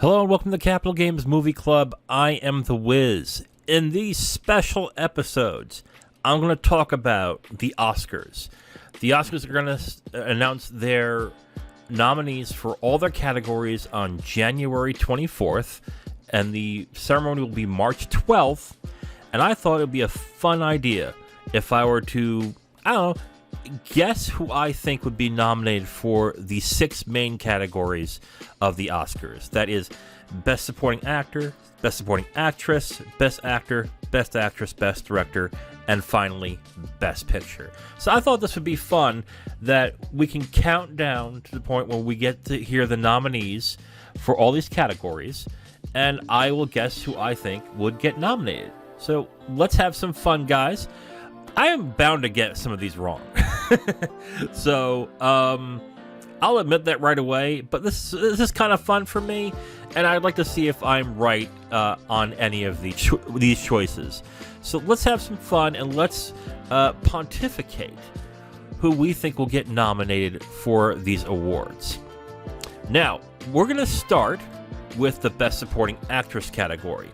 Hello and welcome to the Capital Games Movie Club. I am The Wiz. In these special episodes, I'm going to talk about the Oscars. The Oscars are going to announce their nominees for all their categories on January 24th, and the ceremony will be March 12th. And I thought it would be a fun idea if I were to, guess who I think would be nominated for the 6 main categories of the Oscars. That is Best Supporting Actor, Best Supporting Actress, Best Actor, Best Actress, Best Director, and finally, Best Picture. So I thought this would be fun, that we can count down to the point where we get to hear the nominees for all these categories, and I will guess who I think would get nominated. So let's have some fun, guys. I am bound to get some of these wrong. So, I'll admit that right away, but this is kind of fun for me, and I'd like to see if I'm right on any of these choices. So let's have some fun, and let's pontificate who we think will get nominated for these awards. Now, we're going to start with the Best Supporting Actress category.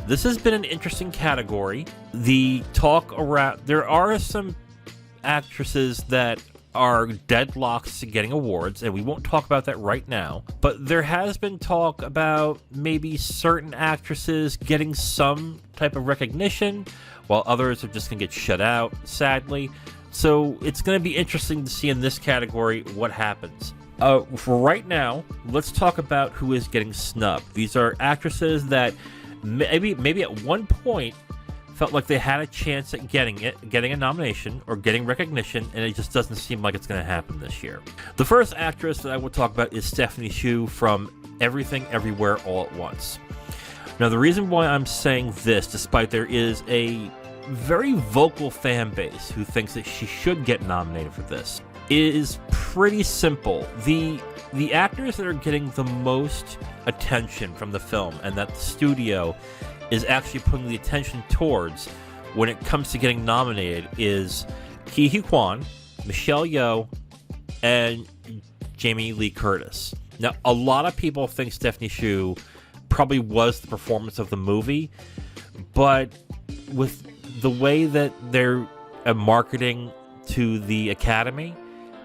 This has been an interesting category. The talk around, there are some actresses that are deadlocks to getting awards, and we won't talk about that right now, but there has been talk about maybe certain actresses getting some type of recognition while others are just going to get shut out, sadly. So it's going to be interesting to see in this category what happens. For right now, let's talk about who is getting snubbed. These are actresses that maybe at one point felt like they had a chance at getting a nomination or getting recognition, and it just doesn't seem like it's going to happen this year. The first actress that I will talk about is Stephanie Hsu from Everything Everywhere All at Once. Now, the reason why I'm saying this, despite there is a very vocal fan base who thinks that she should get nominated for this, is pretty simple. The actors that are getting the most attention from the film, and that the studio is actually putting the attention towards when it comes to getting nominated, is Ke Huy Quan, Michelle Yeoh, and Jamie Lee Curtis. Now, a lot of people think Stephanie Hsu probably was the performance of the movie, but with the way that they're marketing to the Academy,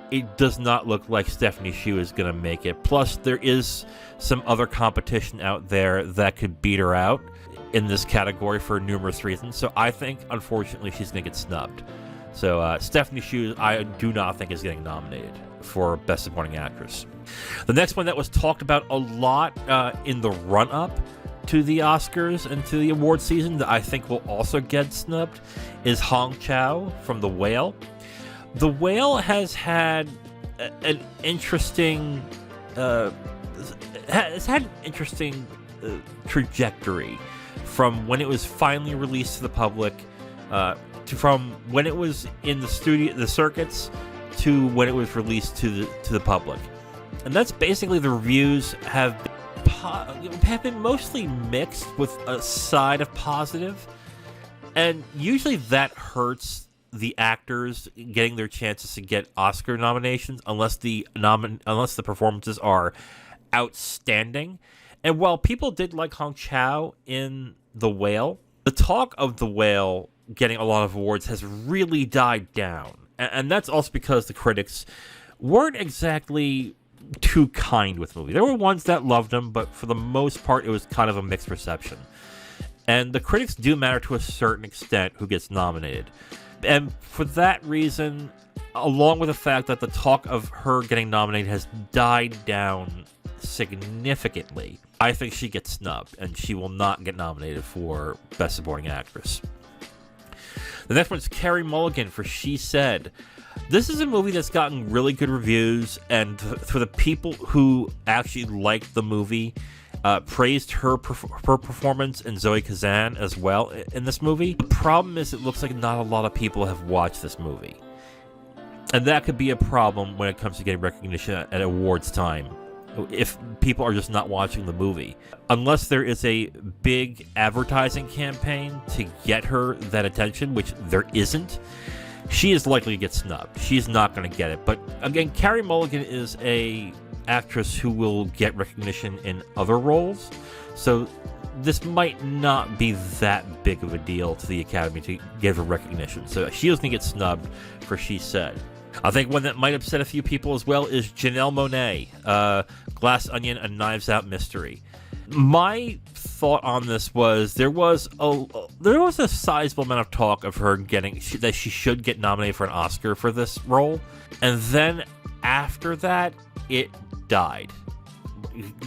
it does not look like Stephanie Hsu is going to make it. Plus, there is some other competition out there that could beat her out in this category for numerous reasons. So I think, unfortunately, she's going to get snubbed. So Stephanie Hsu, I do not think is getting nominated for Best Supporting Actress. The next one that was talked about a lot in the run-up to the Oscars and to the award season that I think will also get snubbed is Hong Chau from The Whale. The Whale has had an interesting trajectory from when it was finally released to the public, from when it was in the circuits, to when it was released to the public. And that's basically, the reviews have been mostly mixed with a side of positive, and usually that hurts the actors getting their chances to get Oscar nominations unless the performances are outstanding. And while people did like Hong Chau in The Whale, the talk of The Whale getting a lot of awards has really died down. And that's also because the critics weren't exactly too kind with the movie. There were ones that loved them, but for the most part, it was kind of a mixed reception. And the critics do matter to a certain extent who gets nominated. And for that reason, along with the fact that the talk of her getting nominated has died down significantly, I think she gets snubbed, and she will not get nominated for Best Supporting Actress. The next one is Carey Mulligan for She Said. This is a movie that's gotten really good reviews, and for the people who actually liked the movie, praised her performance and Zoe Kazan as well in this movie. The problem is, it looks like not a lot of people have watched this movie, and that could be a problem when it comes to getting recognition at awards time, if people are just not watching the movie. Unless there is a big advertising campaign to get her that attention, which there isn't, she is likely to get snubbed. She's not going to get it. But again, Carey Mulligan is a actress who will get recognition in other roles. So this might not be that big of a deal to the Academy to give her recognition. So she was going to get snubbed for She Said. I think one that might upset a few people as well is Janelle Monáe, Glass Onion, A Knives Out Mystery. My thought on this was there was a sizable amount of talk of her that she should get nominated for an Oscar for this role, and then after that it died.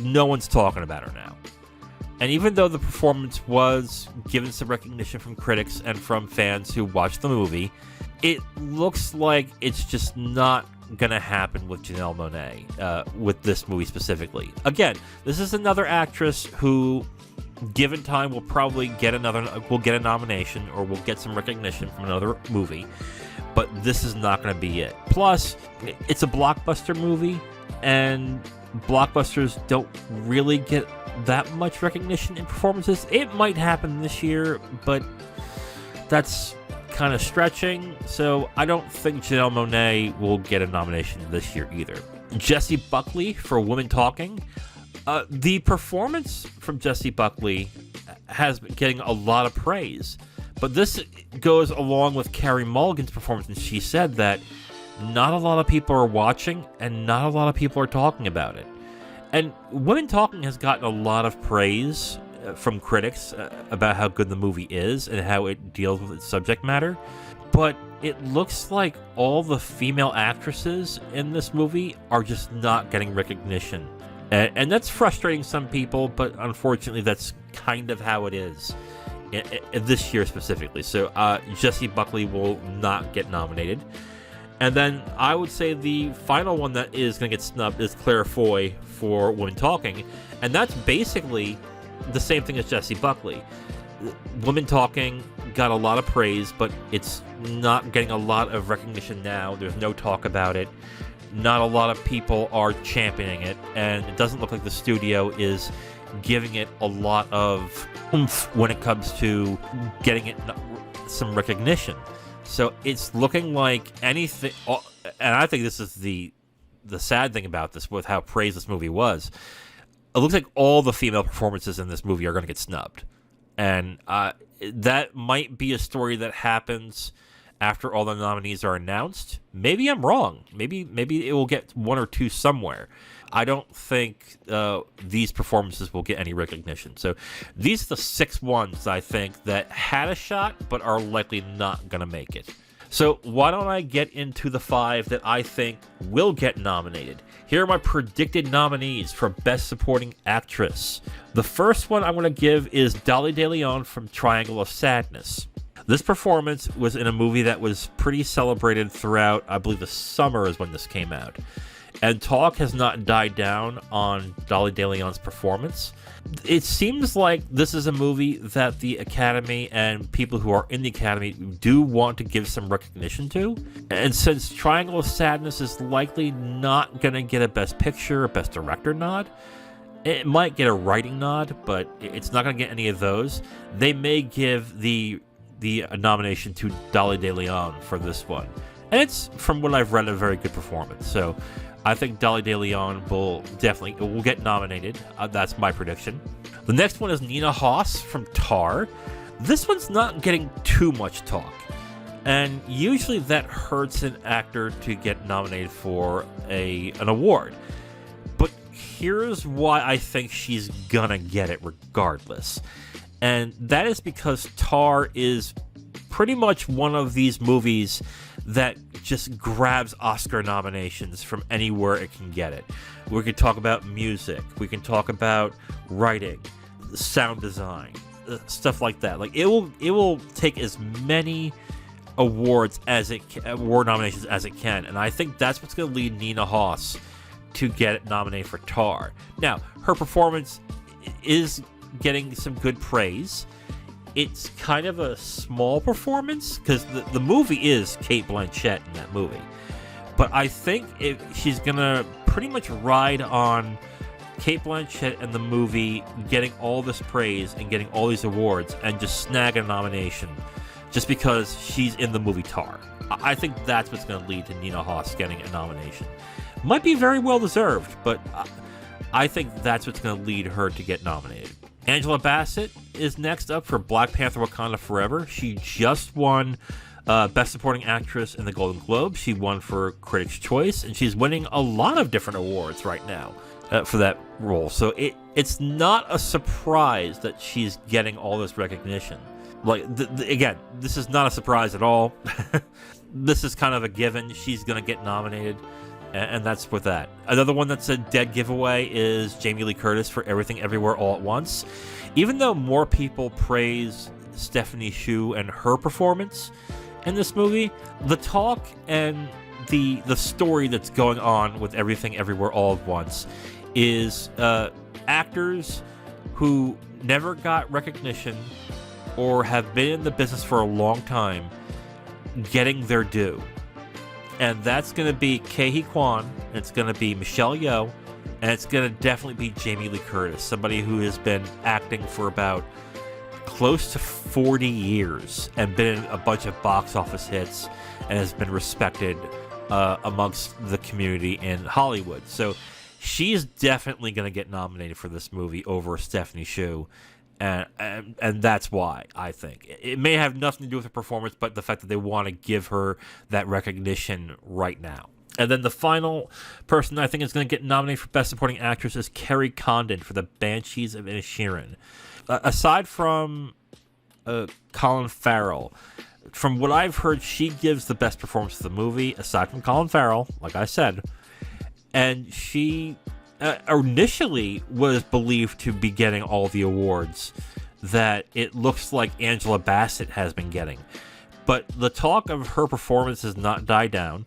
No one's talking about her now. And even though the performance was given some recognition from critics and from fans who watched the movie, it looks like it's just not going to happen with Janelle Monáe, with this movie specifically. Again, this is another actress who, given time, will probably get a nomination or will get some recognition from another movie, but this is not going to be it. Plus, it's a blockbuster movie, and blockbusters don't really get that much recognition in performances. It might happen this year, but that's kind of stretching, so I don't think Janelle Monáe will get a nomination this year either. Jessie Buckley for Women Talking. The performance from Jessie Buckley has been getting a lot of praise, but this goes along with Carey Mulligan's performance, and She Said that not a lot of people are watching and not a lot of people are talking about it. And Women Talking has gotten a lot of praise from critics about how good the movie is and how it deals with its subject matter, but it looks like all the female actresses in this movie are just not getting recognition, and that's frustrating some people, but unfortunately that's kind of how it is in this year specifically. So Jessie Buckley will not get nominated. And then I would say the final one that is going to get snubbed is Claire Foy for Women Talking, and that's basically the same thing as Jessie Buckley. Women Talking got a lot of praise, but it's not getting a lot of recognition now. There's no talk about it. Not a lot of people are championing it, and it doesn't look like the studio is giving it a lot of oomph when it comes to getting it some recognition. So it's looking like anything, and I think this is the sad thing about this, with how praised this movie was. It looks like all the female performances in this movie are going to get snubbed. And that might be a story that happens after all the nominees are announced. Maybe I'm wrong. Maybe it will get one or two somewhere. I don't think these performances will get any recognition. So these are the 6 ones, I think, that had a shot but are likely not going to make it. So why don't I get into the 5 that I think will get nominated? Here are my predicted nominees for Best Supporting Actress. The first one I'm going to give is Dolly De Leon from Triangle of Sadness. This performance was in a movie that was pretty celebrated throughout, I believe the summer is when this came out. And talk has not died down on Dolly De Leon's performance. It seems like this is a movie that the Academy and people who are in the Academy do want to give some recognition to. And since Triangle of Sadness is likely not going to get a Best Picture or Best Director nod, it might get a writing nod, but it's not going to get any of those. They may give the nomination to Dolly De Leon for this one. And it's, from what I've read, a very good performance. So I think Dolly De Leon will get nominated. That's my prediction. The next one is Nina Hoss from Tar. This one's not getting too much talk, and usually that hurts an actor to get nominated for an award. But here's why I think she's gonna get it regardless, and that is because Tar is pretty much one of these movies that just grabs Oscar nominations from anywhere it can get it. We can talk about music, we can talk about writing, sound design, stuff like that. Like it will take as many award nominations as it can, and I think that's what's going to lead Nina Hoss to get nominated for Tar. Now, her performance is getting some good praise. It's kind of a small performance because the movie is Cate Blanchett in that movie. But I think she's going to pretty much ride on Cate Blanchett and the movie getting all this praise and getting all these awards and just snag a nomination just because she's in the movie Tar. I think that's what's going to lead to Nina Hoss getting a nomination. might be very well deserved, but I think that's what's going to lead her to get nominated. Angela Bassett is next up for Black Panther: Wakanda Forever. She just won Best Supporting Actress in the Golden Globe. She won for Critics' Choice, and she's winning a lot of different awards right now for that role. So it's not a surprise that she's getting all this recognition. Like, again, this is not a surprise at all. This is kind of a given. She's going to get nominated, and that's with that. Another one that's a dead giveaway is Jamie Lee Curtis for Everything Everywhere All at Once. Even though more people praise Stephanie Hsu and her performance in this movie, the talk and the story that's going on with Everything Everywhere All at Once is actors who never got recognition or have been in the business for a long time getting their due. And that's going to be Ke Kwan, it's going to be Michelle Yeoh, and it's going to definitely be Jamie Lee Curtis, somebody who has been acting for about close to 40 years and been in a bunch of box office hits and has been respected amongst the community in Hollywood. So she's definitely going to get nominated for this movie over Stephanie Hsu. And that's why, I think. It may have nothing to do with her performance, but the fact that they want to give her that recognition right now. And then the final person I think is going to get nominated for Best Supporting Actress is Kerry Condon for The Banshees of Inisherin. Aside from Colin Farrell, from what I've heard, she gives the best performance of the movie, aside from Colin Farrell, like I said. And she initially was believed to be getting all the awards that it looks like Angela Bassett has been getting. But the talk of her performance has not died down.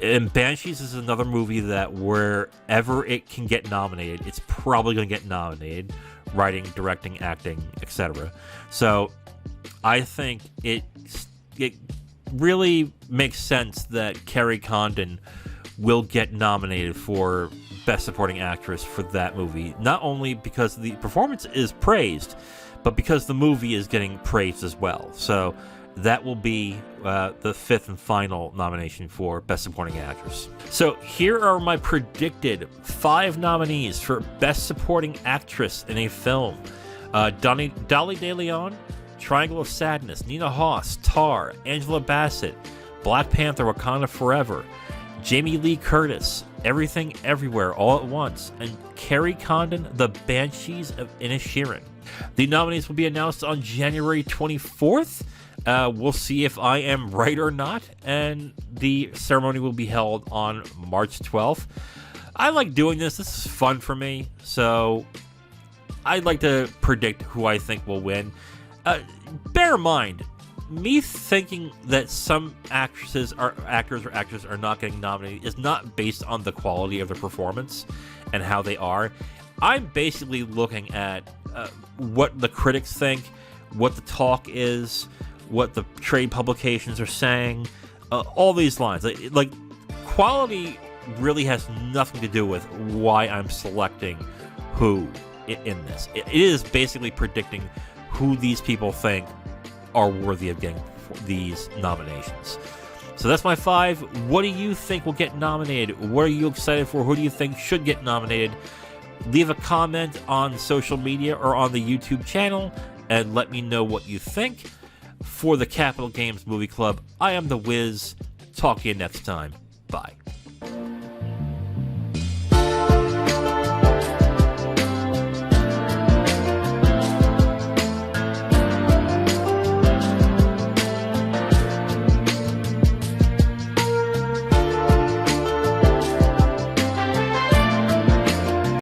And Banshees is another movie that wherever it can get nominated, it's probably going to get nominated. Writing, directing, acting, etc. So I think it really makes sense that Kerry Condon will get nominated for Best Supporting Actress for that movie, not only because the performance is praised, but because the movie is getting praised as well. So that will be the fifth and final nomination for Best Supporting Actress. So here are my predicted 5 nominees for Best Supporting Actress in a film. Dolly De Leon, Triangle of Sadness, Nina Hoss, Tar, Angela Bassett, Black Panther: Wakanda Forever, Jamie Lee Curtis, Everything Everywhere All at Once, and Kerry Condon, The Banshees of Inisherin. The nominees will be announced on January 24th. We'll see if I am right or not, and the ceremony will be held on March 12th. I like doing this. This is fun for me, so I'd like to predict who I think will win. Bear in mind, me thinking that some actors or actors are not getting nominated is not based on the quality of their performance and how they are. I'm basically looking at what the critics think, what the talk is, what the trade publications are saying, all these lines. Like quality really has nothing to do with why I'm selecting who in this. It is basically predicting who these people think are worthy of getting these nominations. So that's my 5. What do you think will get nominated? What are you excited for? Who do you think should get nominated? Leave a comment on social media or on the YouTube channel and let me know what you think. For the Capital Games Movie Club, I am The Wiz. Talk to you next time. Bye.